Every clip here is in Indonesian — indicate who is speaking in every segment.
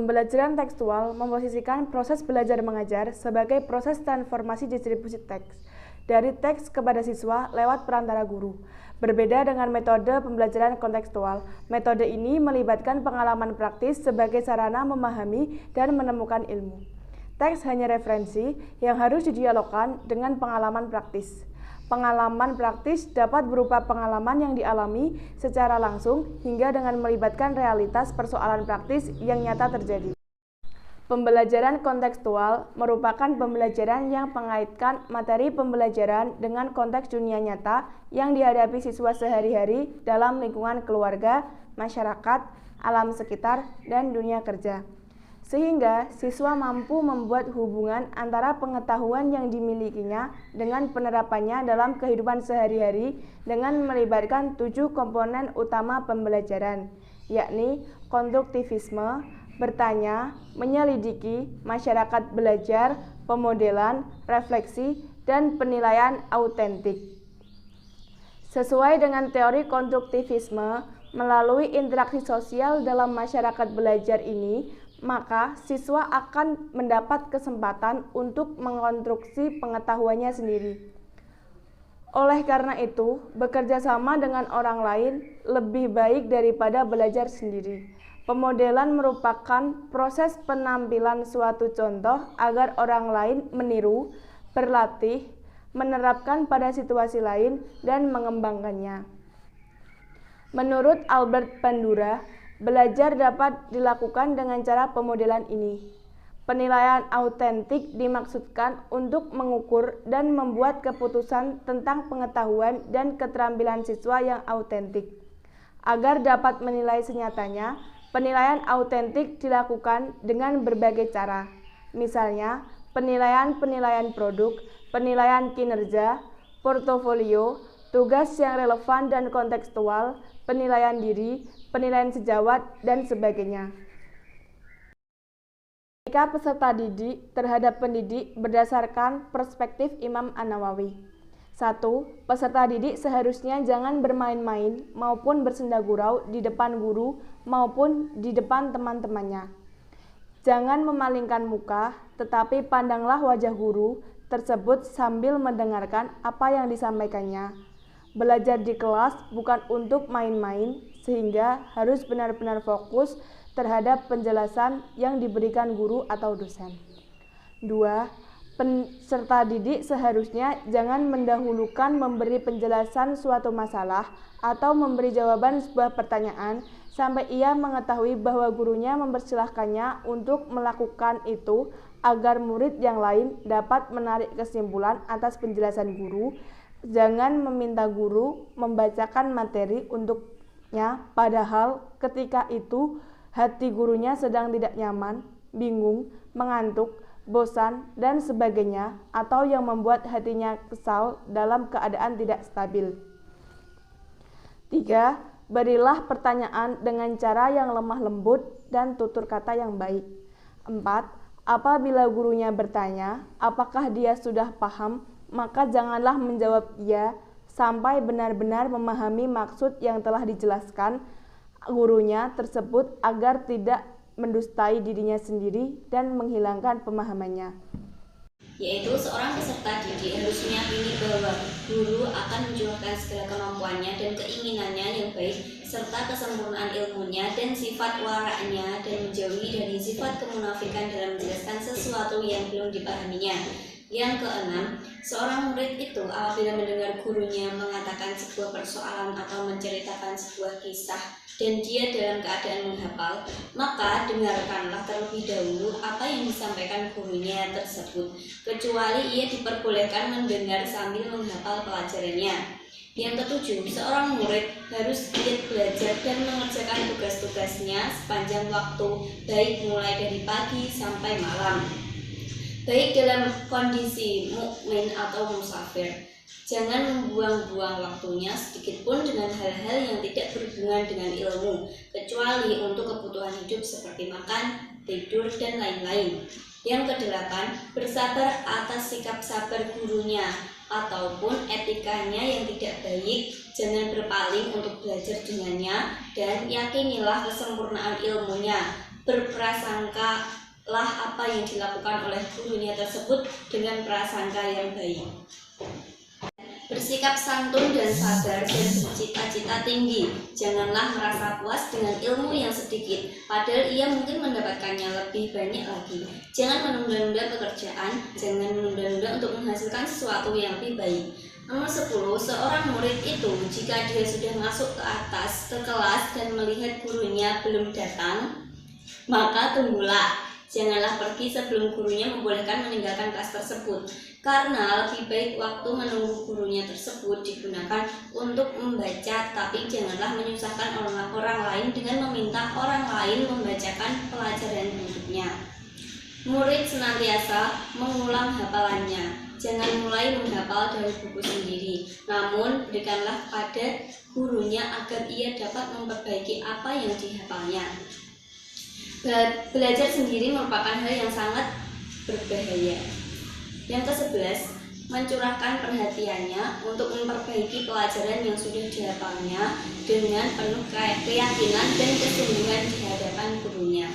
Speaker 1: Pembelajaran tekstual memposisikan proses belajar mengajar sebagai proses transformasi distribusi teks dari teks kepada siswa lewat perantara guru. Berbeda dengan metode pembelajaran kontekstual, metode ini melibatkan pengalaman praktis sebagai sarana memahami dan menemukan ilmu. Teks hanya referensi yang harus didialogkan dengan pengalaman praktis. Pengalaman praktis dapat berupa pengalaman yang dialami secara langsung hingga dengan melibatkan realitas persoalan praktis yang nyata terjadi. Pembelajaran kontekstual merupakan pembelajaran yang mengaitkan materi pembelajaran dengan konteks dunia nyata yang dihadapi siswa sehari-hari dalam lingkungan keluarga, masyarakat, alam sekitar, dan dunia kerja. Sehingga siswa mampu membuat hubungan antara pengetahuan yang dimilikinya dengan penerapannya dalam kehidupan sehari-hari dengan melibatkan 7 komponen utama pembelajaran, yakni konstruktivisme, bertanya, menyelidiki, masyarakat belajar, pemodelan, refleksi, dan penilaian autentik. Sesuai dengan teori konstruktivisme, melalui interaksi sosial dalam masyarakat belajar ini, maka siswa akan mendapat kesempatan untuk mengkonstruksi pengetahuannya sendiri. Oleh karena itu, bekerja sama dengan orang lain lebih baik daripada belajar sendiri. Pemodelan merupakan proses penampilan suatu contoh agar orang lain meniru, berlatih, menerapkan pada situasi lain, dan mengembangkannya. Menurut Albert Bandura, belajar dapat dilakukan dengan cara pemodelan ini. Penilaian autentik dimaksudkan untuk mengukur dan membuat keputusan tentang pengetahuan dan keterampilan siswa yang autentik. Agar dapat menilai senyatanya, penilaian autentik dilakukan dengan berbagai cara. Misalnya, penilaian produk, penilaian kinerja, portofolio, tugas yang relevan dan kontekstual, penilaian diri, penilaian sejawat, dan sebagainya. Etika peserta didik terhadap pendidik berdasarkan perspektif Imam An-Nawawi. 1. Peserta didik seharusnya jangan bermain-main maupun bersenda gurau di depan guru maupun di depan teman-temannya. Jangan memalingkan muka, tetapi pandanglah wajah guru tersebut sambil mendengarkan apa yang disampaikannya. Belajar di kelas bukan untuk main-main, sehingga harus benar-benar fokus terhadap penjelasan yang diberikan guru atau dosen. 2. Peserta didik seharusnya jangan mendahulukan memberi penjelasan suatu masalah atau memberi jawaban sebuah pertanyaan sampai ia mengetahui bahwa gurunya mempersilahkannya untuk melakukan itu agar murid yang lain dapat menarik kesimpulan atas penjelasan guru. Jangan meminta guru membacakan materi untuknya, padahal ketika itu hati gurunya sedang tidak nyaman, bingung, mengantuk, bosan, dan sebagainya, atau yang membuat hatinya kesal dalam keadaan tidak stabil. 3. Berilah pertanyaan dengan cara yang lemah lembut dan tutur kata yang baik. 4. Apabila gurunya bertanya, apakah dia sudah paham, maka janganlah menjawab iya sampai benar-benar memahami maksud yang telah dijelaskan gurunya tersebut agar tidak mendustai dirinya sendiri dan menghilangkan pemahamannya.
Speaker 2: Yaitu seorang peserta didik harus meyakini bahwa guru akan mencurahkan segala kemampuannya dan keinginannya yang baik serta kesempurnaan ilmunya dan sifat waraknya dan menjauhi dari sifat kemunafikan dalam menjelaskan sesuatu yang belum dipahaminya. Yang keenam, seorang murid itu apabila mendengar gurunya mengatakan sebuah persoalan atau menceritakan sebuah kisah dan dia dalam keadaan menghafal, maka dengarkanlah terlebih dahulu apa yang disampaikan gurunya tersebut, kecuali ia diperbolehkan mendengar sambil menghafal pelajarannya. Yang ketujuh, seorang murid harus giat belajar dan mengerjakan tugas-tugasnya sepanjang waktu, baik mulai dari pagi sampai malam, baik dalam kondisi mukmin atau musafir. Jangan membuang-buang waktunya sedikitpun dengan hal-hal yang tidak berhubungan dengan ilmu, kecuali untuk kebutuhan hidup seperti makan, tidur, dan lain-lain. Yang kedelapan, bersabar atas sikap sabar gurunya ataupun etikanya yang tidak baik. Jangan berpaling untuk belajar dengannya dan yakinilah kesempurnaan ilmunya. berprasangkalah apa yang dilakukan oleh gurunya tersebut dengan prasangka yang baik. Bersikap santun dan sabar dan bercita-cita tinggi. Janganlah merasa puas dengan ilmu yang sedikit, padahal ia mungkin mendapatkannya lebih banyak lagi. Jangan menunda-nunda pekerjaan, jangan menunda-nunda untuk menghasilkan sesuatu yang lebih baik. Nomor 10, seorang murid itu jika dia sudah masuk ke atas, ke kelas dan melihat gurunya belum datang, maka tunggulah. Janganlah pergi sebelum gurunya membolehkan meninggalkan kelas tersebut, karena lebih baik waktu menunggu gurunya tersebut digunakan untuk membaca, tapi janganlah menyusahkan orang lain dengan meminta orang lain membacakan pelajaran berikutnya. Murid senantiasa mengulang hafalannya. Jangan mulai menghafal dari buku sendiri, namun berikanlah pada gurunya agar ia dapat memperbaiki apa yang dihafalnya. Belajar sendiri merupakan hal yang sangat berbahaya. Yang ke-11, mencurahkan perhatiannya untuk memperbaiki pelajaran yang sudah dihafalnya dengan penuh keyakinan dan kesungguhan di hadapan gurunya.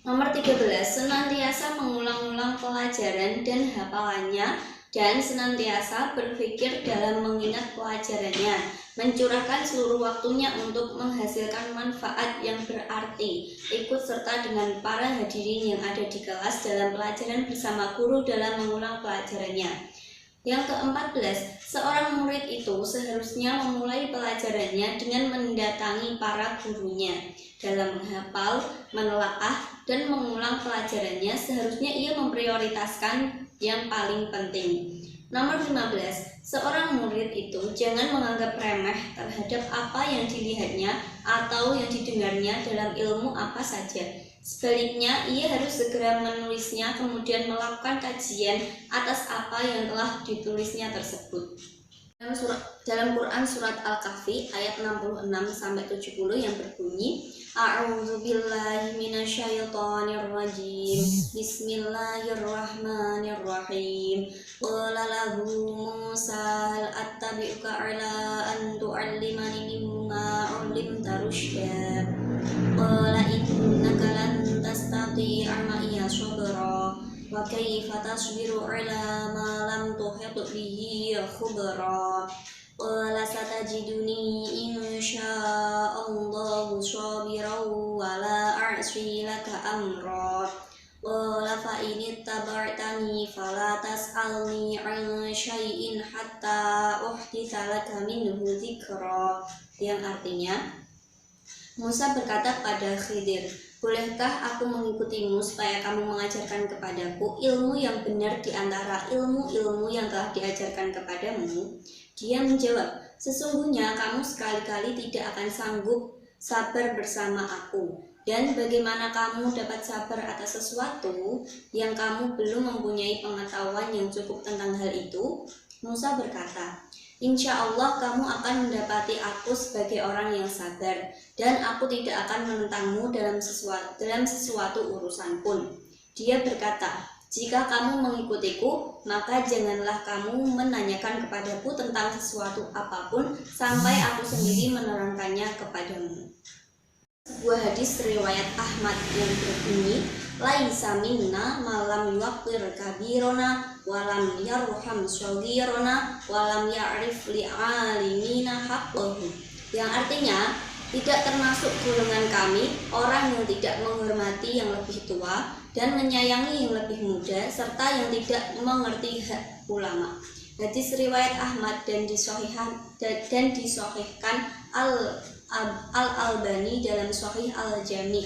Speaker 2: Nomor 13, senantiasa mengulang-ulang pelajaran dan hafalannya dan senantiasa berpikir dalam mengingat pelajarannya. Mencurahkan seluruh waktunya untuk menghasilkan manfaat yang berarti. Ikut serta dengan para hadirin yang ada di kelas dalam pelajaran bersama guru dalam mengulang pelajarannya. Yang ke-14, seorang murid itu seharusnya memulai pelajarannya dengan mendatangi para gurunya. Dalam menghafal, menelaah, dan mengulang pelajarannya, seharusnya ia memprioritaskan yang paling penting. Nomor 15, seorang murid itu jangan menganggap remeh terhadap apa yang dilihatnya atau yang didengarnya dalam ilmu apa saja. Sebaliknya, ia harus segera menulisnya kemudian melakukan kajian atas apa yang telah ditulisnya tersebut. Dalam Quran surat Al-Kahfi ayat 66-70 yang berbunyi, A'udzubillahi minasyaitonirrajim. Bismillahirrahmanirrahim. Qala lahu Musa hal attabi'uka 'ala an tu'allimani mimma 'ullimta rusyda. Qala innaka lan tastati'a ma'iya sabra. Wa kaifa tasbiru 'ala ma lam tuhit bihi khubra. Qala satajiduni insya'allahu sabiran wa la a'si laka amra. Qala fa in ittaba'tani fala tas'alni 'an syai'in hatta uhditsa laka minhu dzikra. Yang artinya, Musa berkata pada Khidir, bolehkah aku mengikutimu supaya kamu mengajarkan kepadaku ilmu yang benar di antara ilmu-ilmu yang telah diajarkan kepadamu? Dia menjawab, sesungguhnya kamu sekali-kali tidak akan sanggup sabar bersama aku. Dan bagaimana kamu dapat sabar atas sesuatu yang kamu belum mempunyai pengetahuan yang cukup tentang hal itu? Musa berkata, insya Allah kamu akan mendapati aku sebagai orang yang sabar, dan aku tidak akan menentangmu dalam sesuatu urusan pun. Dia berkata, jika kamu mengikutiku, maka janganlah kamu menanyakan kepadaku tentang sesuatu apapun sampai aku sendiri menerangkannya kepadamu. Sebuah hadis riwayat Ahmad yang berbunyi, laisa minna malam yuqir kabirona walam yarham shaghirona walam ya'rif li'alimina haqqahu. Yang artinya, tidak termasuk golongan kami orang yang tidak menghormati yang lebih tua dan menyayangi yang lebih muda serta yang tidak mengerti hak ulama. Hadis riwayat Ahmad dan disahihkan Al-Albani dalam Sahih Al-Jami'.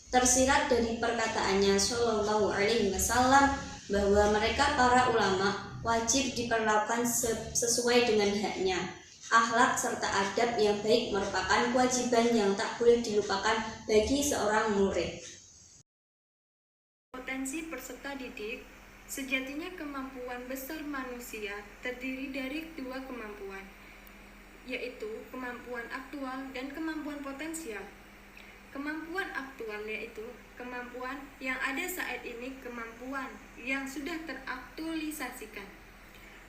Speaker 2: Tersirat dari perkataannya Shallallahu Alaihi Wasallam bahwa mereka para ulama wajib diperlakukan sesuai dengan haknya. Akhlak serta adab yang baik merupakan kewajiban yang tak boleh dilupakan bagi seorang murid.
Speaker 3: Potensi peserta didik, sejatinya kemampuan besar manusia terdiri dari dua kemampuan, yaitu kemampuan aktual dan kemampuan potensial. Kemampuan aktual yaitu kemampuan yang ada saat ini, kemampuan yang sudah teraktualisasikan.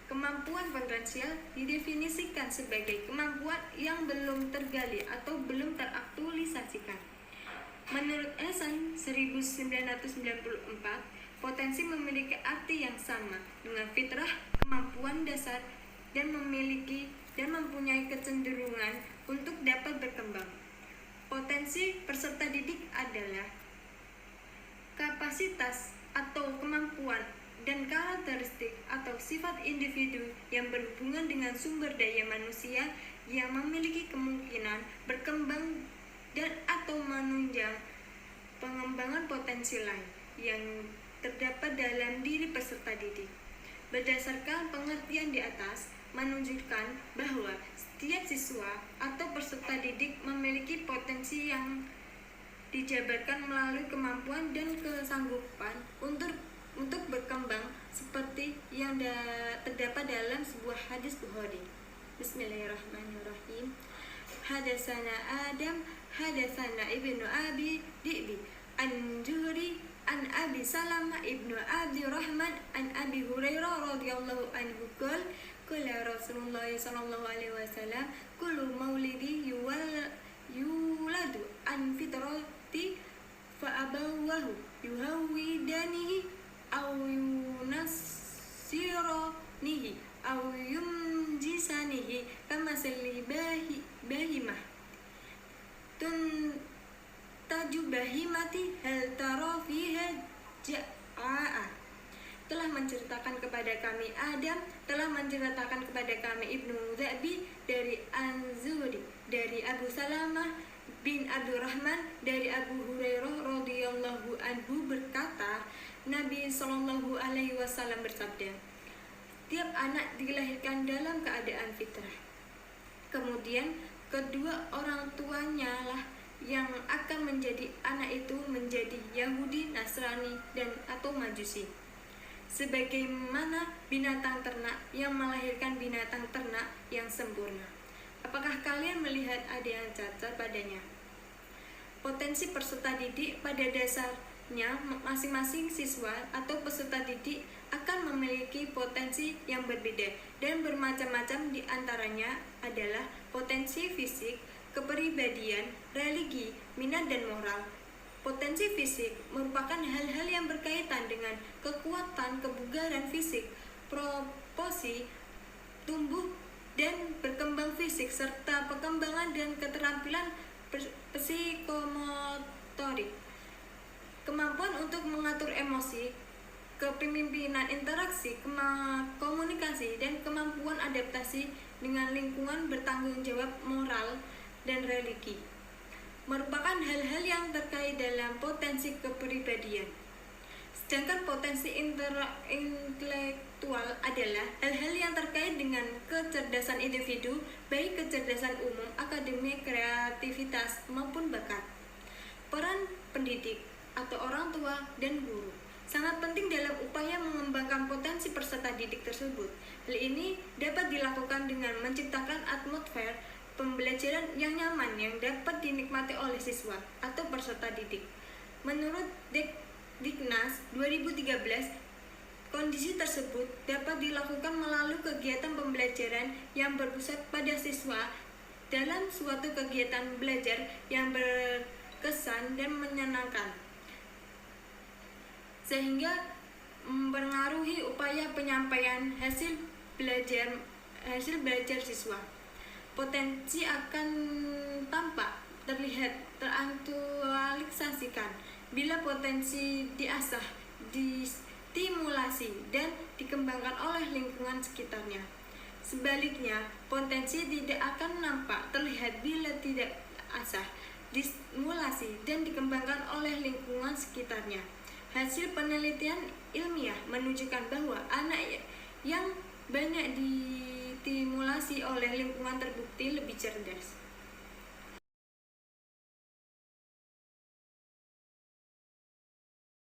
Speaker 3: Kemampuan potensial didefinisikan sebagai kemampuan yang belum tergali atau belum teraktualisasikan. Menurut Esan 1994, potensi memiliki arti yang sama dengan fitrah, kemampuan dasar, dan mempunyai kecenderungan untuk dapat berkembang. Potensi peserta didik adalah kapasitas atau kemampuan dan karakteristik atau sifat individu yang berhubungan dengan sumber daya manusia yang memiliki kemungkinan berkembang dan atau menunjang pengembangan potensi lain yang terdapat dalam diri peserta didik. Berdasarkan pengertian di atas, menunjukkan bahwa setiap siswa atau peserta didik memiliki potensi yang dijabarkan melalui kemampuan dan kesanggupan untuk berkembang seperti yang terdapat dalam sebuah hadis Bukhari. Bismillahirrahmanirrahim. Hadatsana Adam, hadatsana Ibnu Abi Di'bi, an Juhri, an Abi Salamah ibnu Abdurrahman, an Abi Hurairah radhiyallahu anhu qala Rasulullah sallallahu alaihi wasallam, kullu maulidi yuladu an fitrati fa abawahu yuhawidanihi aw yunassiranihi aw yumjisanihi kama salli bahimah taju bahimati hal tara fiha ja'a. Telah menceritakan kepada kami Adam, telah menceritakan kepada kami Ibnu Zabi dari An-Zuhri, dari Abu Salamah bin Abdurrahman, dari Abu Hurairah radhiyallahu anhu berkata, Nabi sallallahu alaihi wasallam bersabda, "Tiap anak dilahirkan dalam keadaan fitrah. Kemudian kedua orang tuanya lah yang akan menjadi anak itu menjadi Yahudi, Nasrani, dan atau Majusi. Sebagaimana binatang ternak yang melahirkan binatang ternak yang sempurna. Apakah kalian melihat ada yang cacat padanya?" Potensi peserta didik pada dasarnya masing-masing siswa atau peserta didik akan memiliki potensi yang berbeda dan bermacam-macam, di antaranya adalah potensi fisik, kepribadian, religi, minat dan moral. Potensi fisik merupakan hal-hal yang berkaitan dengan kekuatan, kebugaran fisik, proporsi tumbuh dan berkembang fisik, serta perkembangan dan keterampilan psikomotorik. Kemampuan untuk mengatur emosi, kepemimpinan, interaksi, komunikasi, dan kemampuan adaptasi dengan lingkungan, bertanggung jawab, moral, dan religi merupakan hal-hal yang terkait dalam potensi kepribadian. Sedangkan potensi intelektual adalah hal-hal yang terkait dengan kecerdasan individu, baik kecerdasan umum, akademik, kreativitas, maupun bakat. Peran pendidik atau orang tua dan guru sangat penting dalam upaya mengembangkan potensi peserta didik tersebut. Hal ini dapat dilakukan dengan menciptakan atmosfer pembelajaran yang nyaman yang dapat dinikmati oleh siswa atau peserta didik. Menurut Diknas 2013, kondisi tersebut dapat dilakukan melalui kegiatan pembelajaran yang berpusat pada siswa dalam suatu kegiatan belajar yang berkesan dan menyenangkan, sehingga mempengaruhi upaya penyampaian hasil belajar siswa. Potensi akan tampak, terlihat, teraktualisasikan bila potensi diasah, distimulasi, dan dikembangkan oleh lingkungan sekitarnya. Sebaliknya, potensi tidak akan nampak, terlihat bila tidak asah, distimulasi, dan dikembangkan oleh lingkungan sekitarnya. Hasil penelitian ilmiah menunjukkan bahwa anak yang banyak distimulasi oleh lingkungan terbukti lebih cerdas.